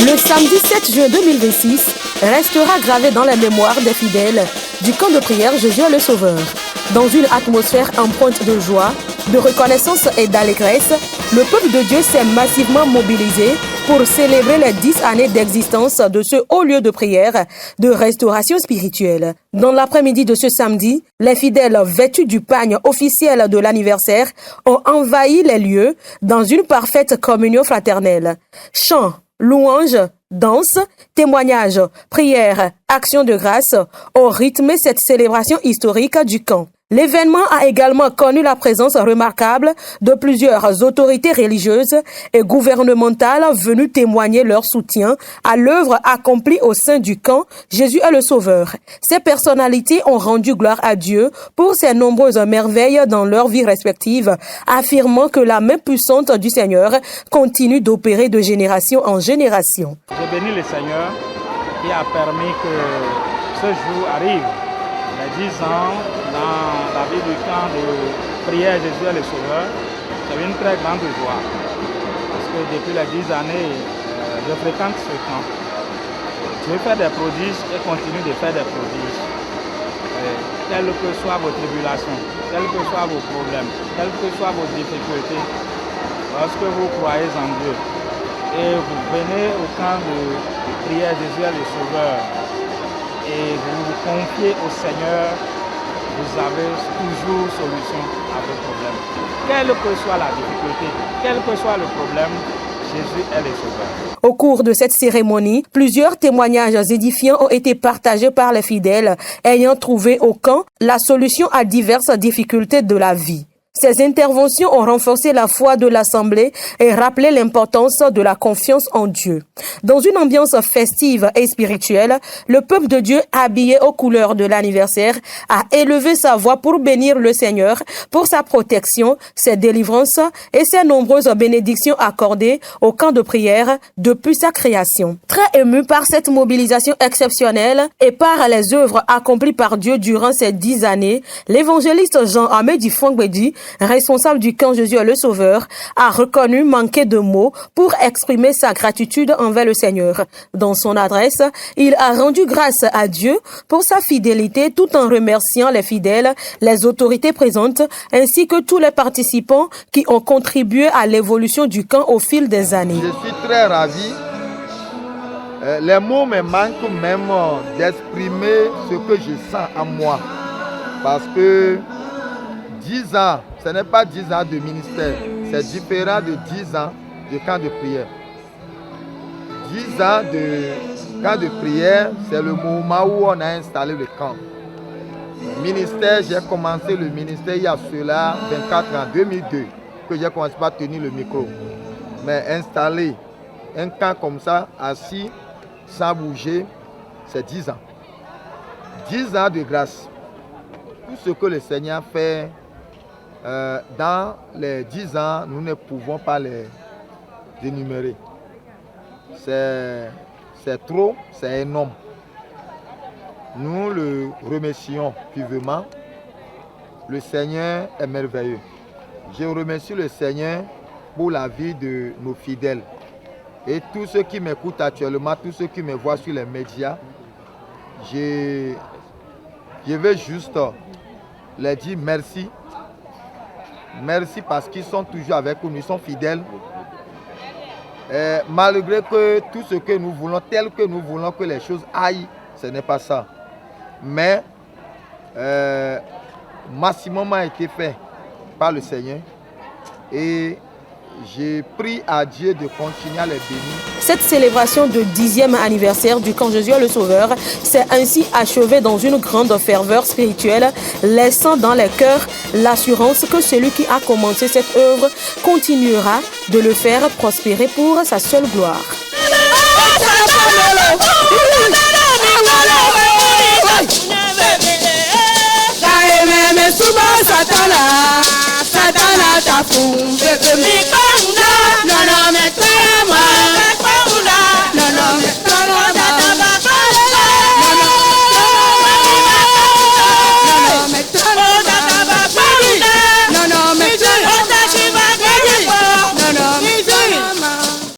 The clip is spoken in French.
Le samedi 7 juin 2026 restera gravé dans la mémoire des fidèles du camp de prière Jésus le Sauveur. Dans une atmosphère empreinte de joie, de reconnaissance et d'allégresse, le peuple de Dieu s'est massivement mobilisé pour célébrer les 10 années d'existence de ce haut lieu de prière, de restauration spirituelle. Dans l'après-midi de ce samedi, les fidèles vêtus du pagne officiel de l'anniversaire ont envahi les lieux dans une parfaite communion fraternelle. Chants, louanges, danses, témoignages, prières, actions de grâce ont rythmé cette célébration historique du camp. L'événement a également connu la présence remarquable de plusieurs autorités religieuses et gouvernementales venues témoigner leur soutien à l'œuvre accomplie au sein du camp Jésus est le Sauveur. Ces personnalités ont rendu gloire à Dieu pour ses nombreuses merveilles dans leur vie respective, affirmant que la main puissante du Seigneur continue d'opérer de génération en génération. Je bénis le Seigneur qui a permis que ce jour arrive. Les 10 ans dans la vie du camp de prière Jésus est le Sauveur, c'est une très grande joie. Parce que depuis les 10 années, je fréquente ce camp. Je fais des prodiges et continue de faire des prodiges. Quelles que soient vos tribulations, quels que soient vos problèmes, quelles que soient vos difficultés, lorsque vous croyez en Dieu et vous venez au camp de prière Jésus est le Sauveur, et vous vous confiez au Seigneur, vous avez toujours solution à vos problèmes. Quelle que soit la difficulté, quel que soit le problème, Jésus est le Sauveur. Au cours de cette cérémonie, plusieurs témoignages édifiants ont été partagés par les fidèles ayant trouvé au camp la solution à diverses difficultés de la vie. Ces interventions ont renforcé la foi de l'Assemblée et rappelé l'importance de la confiance en Dieu. Dans une ambiance festive et spirituelle, le peuple de Dieu, habillé aux couleurs de l'anniversaire, a élevé sa voix pour bénir le Seigneur pour sa protection, ses délivrances et ses nombreuses bénédictions accordées au camp de prière depuis sa création. Très ému par cette mobilisation exceptionnelle et par les œuvres accomplies par Dieu durant ces 10 années, l'évangéliste Jean-Amédi Fongbedi, responsable du camp Jésus le Sauveur, a reconnu manquer de mots pour exprimer sa gratitude envers le Seigneur. Dans son adresse, il a rendu grâce à Dieu pour sa fidélité tout en remerciant les fidèles, les autorités présentes ainsi que tous les participants qui ont contribué à l'évolution du camp au fil des années. Je suis très ravi. Les mots me manquent même d'exprimer ce que je sens en moi. Parce que 10 ans, ce n'est pas 10 ans de ministère, c'est différent de 10 ans de camp de prière. 10 ans de camp de prière, c'est le moment où on a installé le camp. Ministère, j'ai commencé le ministère il y a cela 24 ans, 2002, que j'ai commencé par tenir le micro. Mais installer un camp comme ça, assis, sans bouger, c'est 10 ans. 10 ans de grâce. Tout ce que le Seigneur fait dans les 10 ans, nous ne pouvons pas les énumérer. C'est trop, c'est énorme. Nous le remercions vivement. Le Seigneur est merveilleux. Je remercie le Seigneur pour la vie de nos fidèles. Et tous ceux qui m'écoutent actuellement, tous ceux qui me voient sur les médias, je veux juste leur dire merci. Merci parce qu'ils sont toujours avec nous, ils sont fidèles. Malgré que tout ce que nous voulons, tel que nous voulons que les choses aillent, ce n'est pas ça. Mais maximum a été fait par le Seigneur. Et j'ai prié à Dieu de continuer à les bénir. Cette célébration de 10e anniversaire du camp Jésus le Sauveur s'est ainsi achevée dans une grande ferveur spirituelle, laissant dans les cœurs l'assurance que celui qui a commencé cette œuvre continuera de le faire prospérer pour sa seule gloire. Satana, ta fumbe